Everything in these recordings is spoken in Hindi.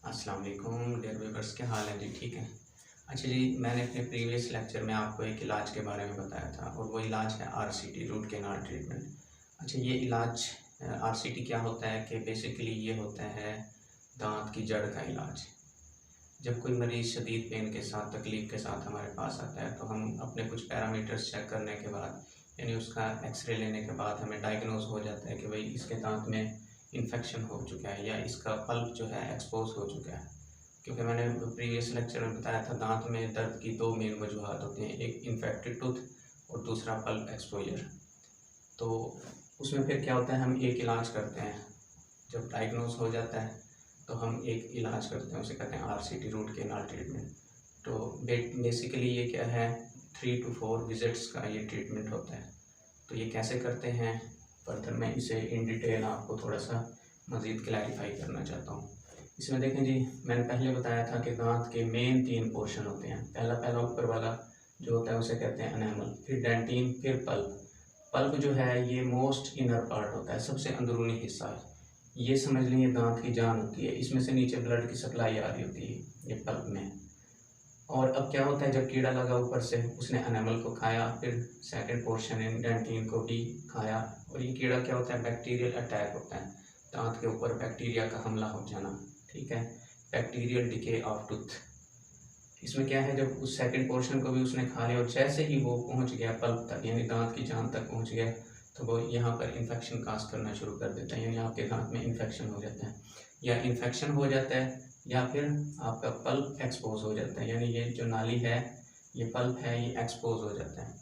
अस्सलाम वालेकुम डियर व्यूअर्स, क्या हाल है जी? ठीक है। अच्छा जी, मैंने अपने प्रीवियस लेक्चर में आपको एक इलाज के बारे में बताया था और वो इलाज है आरसीटी, रूट कैनाल ट्रीटमेंट। अच्छा, ये इलाज आरसीटी क्या होता है कि बेसिकली ये होता है दांत की जड़ का इलाज। जब कोई मरीज़ शदीद पेन के साथ, तकलीफ़ के साथ हमारे पास आता है तो हम अपने कुछ पैरामीटर्स चेक करने के बाद, यानी उसका एक्सरे लेने के बाद हमें डायग्नोज़ हो जाता है कि भाई इसके दांत में इन्फेक्शन हो चुका है या इसका पल्प जो है एक्सपोज़ हो चुका है। क्योंकि मैंने प्रीवियस लेक्चर में बताया था दांत में दर्द की दो मेन वजूहात होती हैं, एक इन्फेक्टेड टूथ और दूसरा पल्प एक्सपोजर। तो उसमें फिर क्या होता है, हम एक इलाज करते हैं। जब डायग्नोज हो जाता है तो हम एक इलाज करते हैं, उसे कहते हैं आरसीटी, रूट कैनाल ट्रीटमेंट। तो बेसिकली ये क्या है, 3 to 4 विजिट्स का ये ट्रीटमेंट होता है। तो ये कैसे करते हैं, फर्दर मैं इसे इन डिटेल आपको थोड़ा सा मज़ीद क्लैरिफाई करना चाहता हूँ। इसमें देखें जी, मैंने पहले बताया था कि दांत के मेन 3 पोर्शन होते हैं। पहला ऊपर वाला जो होता है उसे कहते हैं एनेमल, फिर डेंटिन, फिर पल्प। पल्प जो है ये मोस्ट इनर पार्ट होता है, सबसे अंदरूनी हिस्सा है। ये समझ लें ये दांत की जान होती है, इसमें से नीचे ब्लड की सप्लाई आ रही होती है ये पल्प में। और अब क्या होता है, जब कीड़ा लगा ऊपर से, उसने एनिमल को खाया, फिर सेकंड पोर्शन डेंटिन को भी खाया। और ये कीड़ा क्या होता है, बैक्टीरियल अटैक होता है, दांत के ऊपर बैक्टीरिया का हमला हो जाना। ठीक है, बैक्टीरियल डिके ऑफ टूथ। इसमें क्या है, जब उस सेकंड पोर्शन को भी उसने खा लिया और जैसे ही वो पहुंच गया पल्प तक, यानी दांत की जान तक पहुंच गया, तो वो यहाँ पर इन्फेक्शन काज करना शुरू कर देता है, यानी आपके दांत में इन्फेक्शन हो जाता है, या इन्फेक्शन हो जाता है या फिर आपका पल्प एक्सपोज हो जाता है, यानी ये जो नाली है, ये पल्प है, ये एक्सपोज हो जाता है।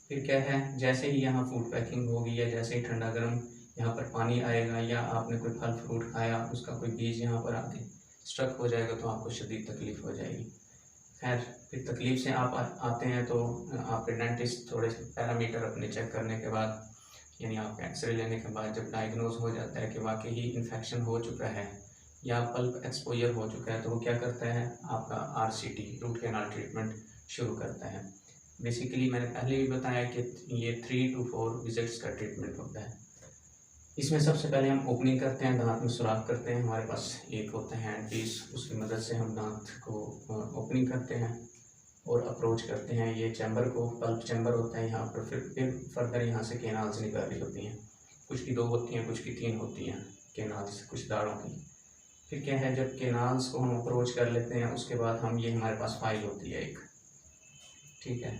फिर क्या है, जैसे ही यहाँ फूड पैकिंग होगी या जैसे ही ठंडा गर्म यहाँ पर पानी आएगा या आपने कोई फल फ्रूट खाया, उसका कोई बीज यहाँ पर आके स्ट्रक हो जाएगा तो आपको शदीद तकलीफ़ हो जाएगी। खैर, फिर तकलीफ़ से आप आते हैं तो आपके डेंटिस्ट थोड़े से पैरामीटर अपने चेक करने के बाद, यानी आपका एक्सरे लेने के बाद जब डायग्नोज हो जाता है कि वाकई ही इन्फेक्शन हो चुका है या पल्प एक्सपोजर हो चुका है, तो वो क्या करता है, आपका आरसीटी, रूट कैनाल ट्रीटमेंट शुरू करता है। बेसिकली मैंने पहले भी बताया कि ये 3 to 4 विजिट्स का ट्रीटमेंट होता है। इसमें सबसे पहले हम ओपनिंग करते हैं, दांत में सुराख करते हैं। हमारे पास एक होता है हैंड पीस, उसकी मदद से हम दांत को ओपनिंग करते हैं और अप्रोच करते हैं ये चैम्बर को। पल्प चैम्बर होता है यहाँ पर, फिर फर्दर यहाँ से केनाल्स निकल रही होती हैं, कुछ की 2 होती हैं, कुछ की 3 होती हैं केनाल्स, कुछ दाढ़ों की। फिर क्या है, जब केनाल्स को हम अप्रोच कर लेते हैं उसके बाद हम ये हमारे पास फाइल होती है एक, ठीक है,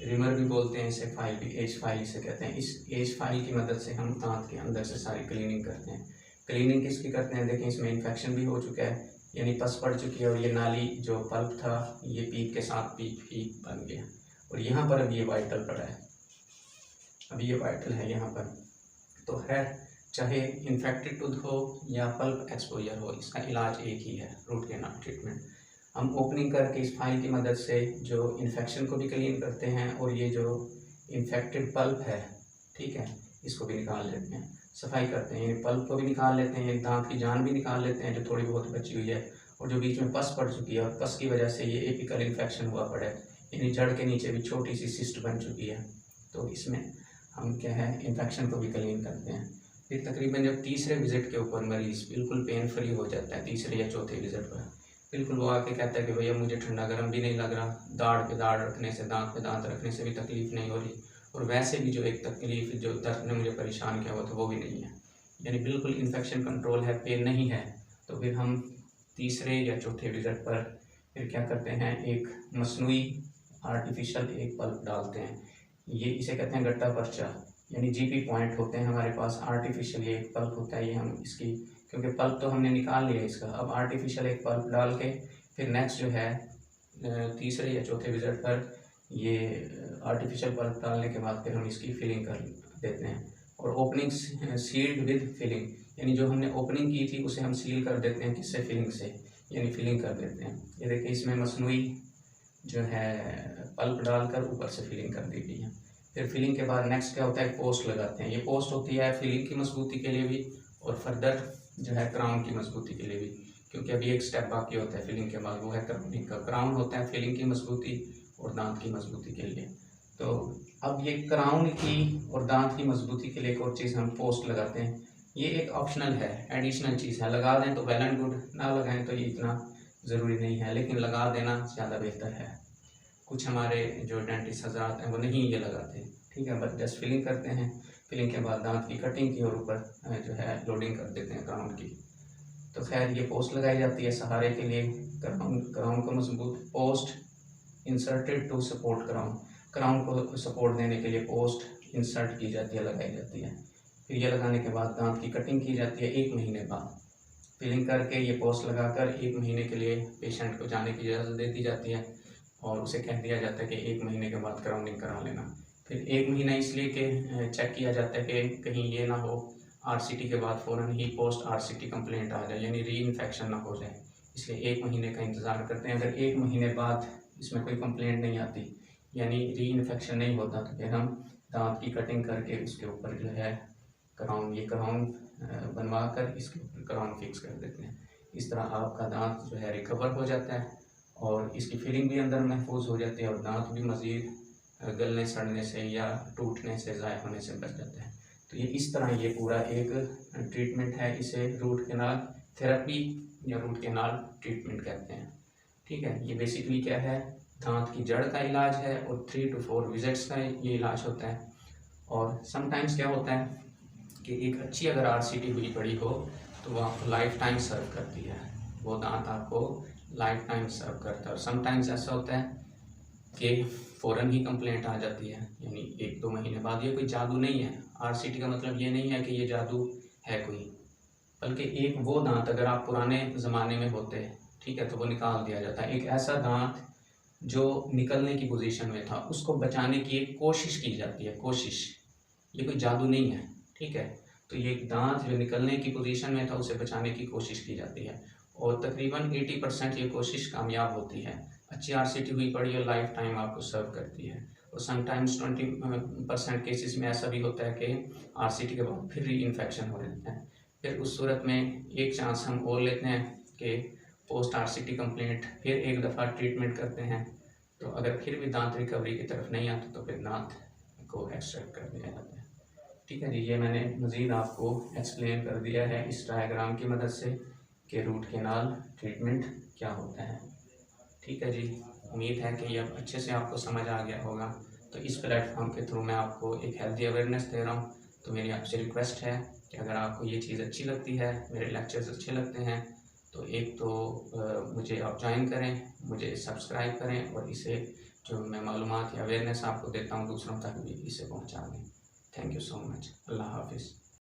रिमर भी बोलते हैं इसे, फाइल भी, एज फाइल इसे कहते हैं। इस एज फाइल की मदद से हम दांत के अंदर से सारी क्लीनिंग करते हैं। क्लीनिंग किसकी करते हैं, देखें इसमें इन्फेक्शन भी हो चुका है, यानी पस पड़ चुकी है, और ये नाली जो पल्प था ये पीप के साथ पीप बन गया, और यहाँ पर अब ये वाइटल पड़ा है, अभी ये वाइटल है यहाँ पर। तो खैर, चाहे इन्फेक्टेड टूथ हो या पल्प एक्सपोजर हो, इसका इलाज एक ही है, रूट कैनाल ट्रीटमेंट। हम ओपनिंग करके इस फाइल की मदद से जो इन्फेक्शन को भी क्लीन करते हैं और ये जो इन्फेक्टेड पल्प है, ठीक है, इसको भी निकाल लेते हैं, सफाई करते हैं, यानी पल्प को भी निकाल लेते हैं, दांत की जान भी निकाल लेते हैं जो थोड़ी बहुत बची हुई है, और जो बीच में पस पड़ चुकी है और पस की वजह से ये एपिकल इन्फेक्शन हुआ पड़ा है, यानी जड़ के नीचे भी छोटी सी सिस्ट बन चुकी है, तो इसमें हम क्या है, इन्फेक्शन को भी क्लीन करते हैं। फिर तकरीबन जब तीसरे विजिट के ऊपर मरीज़ बिल्कुल पेन फ्री हो जाता है, तीसरे या चौथे विजिट पर बिल्कुल वो आके कहता है कि भैया मुझे ठंडा गर्म भी नहीं लग रहा, दाढ़ पे दाढ़ रखने से, दांत पे दांत रखने से भी तकलीफ़ नहीं हो रही, और वैसे भी जो एक तकलीफ़ जो दर्द ने मुझे परेशान किया हुआ था वो भी नहीं है, यानी बिल्कुल इन्फेक्शन कंट्रोल है, पेन नहीं है। तो फिर हम तीसरे या चौथे विजिट पर फिर क्या करते हैं, एक मसनूई आर्टिफिशियल एक पल्प डालते हैं, ये इसे कहते हैं गट्टा पर्चा, यानी जीपी पॉइंट होते हैं हमारे पास। आर्टिफिशियल ये एक पल्प होता है, ये हम इसकी, क्योंकि पल्प तो हमने निकाल लिया इसका, अब आर्टिफिशियल एक पल्प डाल के फिर नेक्स्ट जो है तीसरे या चौथे विजिट पर ये आर्टिफिशियल पल्प डालने के बाद फिर हम इसकी फिलिंग कर देते हैं, और ओपनिंग सील्ड विद फिलिंग, यानी जो हमने ओपनिंग की थी उसे हम सील कर देते हैं, किससे, फिलिंग से, यानी फिलिंग कर देते हैं। ये देखिए इसमें मसनूई जो है पल्प डालकर ऊपर से फिलिंग कर दी गई है। फिर फिलिंग के बाद नेक्स्ट क्या होता है, पोस्ट लगाते हैं। ये पोस्ट होती है फिलिंग की मजबूती के लिए भी और फर्दर जो है क्राउन की मजबूती के लिए भी, क्योंकि अभी एक स्टेप बाकी होता है फिलिंग के बाद, वो है क्राउनिंग का। क्राउन होता है फिलिंग की मजबूती और दांत की मजबूती के लिए। तो अब ये क्राउन की और दांत की मजबूती के लिए एक और चीज़ हम पोस्ट लगाते हैं। ये एक ऑप्शनल है, एडिशनल चीज़ है। लगा दें तो वेल एंड गुड, ना लगाएं तो ये इतना ज़रूरी नहीं है, लेकिन लगा देना ज़्यादा बेहतर है। कुछ हमारे जो डेंटिस्ट हजरात हैं वो नहीं ये लगाते, ठीक है, बस जस्ट फिलिंग करते हैं। फिलिंग के बाद दांत की कटिंग की और ऊपर जो है लोडिंग कर देते हैं क्राउन की। तो खैर ये पोस्ट लगाई जाती है सहारे के लिए, क्राउन को मजबूत। Post inserted to support crown, crown को सपोर्ट देने के लिए पोस्ट इंसर्ट की जाती है, लगाई जाती है। फिर ये लगाने के बाद दांत की कटिंग की जाती है 1 महीने बाद। फिलिंग करके ये पोस्ट लगाकर 1 महीने के लिए पेशेंट को जाने की इजाज़त दे दी जाती है और उसे कह दिया जाता है कि 1 महीने के बाद क्राउनिंग करा लेना। फिर 1 महीना इसलिए कि चेक किया जाता है कि कहीं ये ना हो आरसीटी के बाद फ़ौरन ही पोस्ट आरसीटी कंप्लेंट आ जाए, यानी री इन्फेक्शन ना हो जाए, इसलिए 1 महीने का इंतज़ार करते हैं। अगर 1 महीने बाद इसमें कोई कंप्लेंट नहीं आती, यानी री इन्फेक्शन नहीं होता, तो फिर हम दांत की कटिंग करके उसके ऊपर जो है क्राउन बनवा कर इसके ऊपर क्राउन फिक्स कर देते हैं। इस तरह आपका दांत जो है रिकवर हो जाता है और इसकी फिलिंग भी अंदर महफूज हो जाती है और दांत भी मज़ीद गलने सड़ने से या टूटने से, ज़ाय होने से बच जाता है। तो ये इस तरह ये पूरा एक ट्रीटमेंट है, इसे रूट कैनाल थेरेपी या रूट कैनाल ट्रीटमेंट कहते हैं, ठीक है। ये बेसिकली क्या है, दांत की जड़ का इलाज है और 3 to 4 विजिट्स का ये इलाज होता है। और समटाइम्स क्या होता है कि एक अच्छी अगर आरसीटी हुई पड़ी हो तो वो आपको लाइफ टाइम सर्व करती है, वो दांत आपको लाइफ टाइम सर्व करता है। और समटाइम्स ऐसा होता है कि फ़ौरन ही कंप्लेंट आ जाती है, यानी 1-2 महीने बाद। ये कोई जादू नहीं है, आरसीटी का मतलब ये नहीं है कि ये जादू है कोई, बल्कि एक वो दांत अगर आप पुराने ज़माने में होते, ठीक है, तो वो निकाल दिया जाता है। एक ऐसा दांत जो निकलने की पोजीशन में था उसको बचाने की एक कोशिश की जाती है, कोशिश, ये कोई जादू नहीं है, ठीक है। तो ये दांत जो निकलने की पोजीशन में था उसे बचाने की कोशिश की जाती है और तकरीबन 80% ये कोशिश कामयाब होती है। अच्छी आरसीटी हुई पड़ी और लाइफ टाइम आपको सर्व करती है। और समटाइम्स 20% केसेस में ऐसा भी होता है कि आरसीटी के बाद फिर री इन्फेक्शन हो जाता है। फिर उस सूरत में एक चांस हम और लेते हैं कि पोस्ट आरसीटी कंप्लेंट फिर एक दफ़ा ट्रीटमेंट करते हैं। तो अगर फिर भी दांत रिकवरी की तरफ नहीं आता तो फिर दांत को एक्सट्रैक्ट कर दिया जाता है, ठीक है जी। ये मैंने मज़ीद आपको एक्सप्लेन कर दिया है इस डायग्राम की मदद से कि रूट कैनाल ट्रीटमेंट क्या होता है, ठीक है जी। उम्मीद है कि ये अब अच्छे से आपको समझ आ गया होगा। तो इस प्लेटफॉर्म के थ्रू मैं आपको एक हेल्दी अवेयरनेस दे रहा हूँ। तो मेरी आपसे रिक्वेस्ट है कि अगर आपको ये चीज़ अच्छी लगती है, मेरे लेक्चर्स अच्छे लगते हैं, तो एक तो मुझे आप ज्वाइन करें, मुझे सब्सक्राइब करें और इसे जो मैं मालूमात या अवेयरनेस आपको देता हूँ दूसरों तक भी इसे पहुँचा दें। Thank you so much. अल्लाह हाफिज़।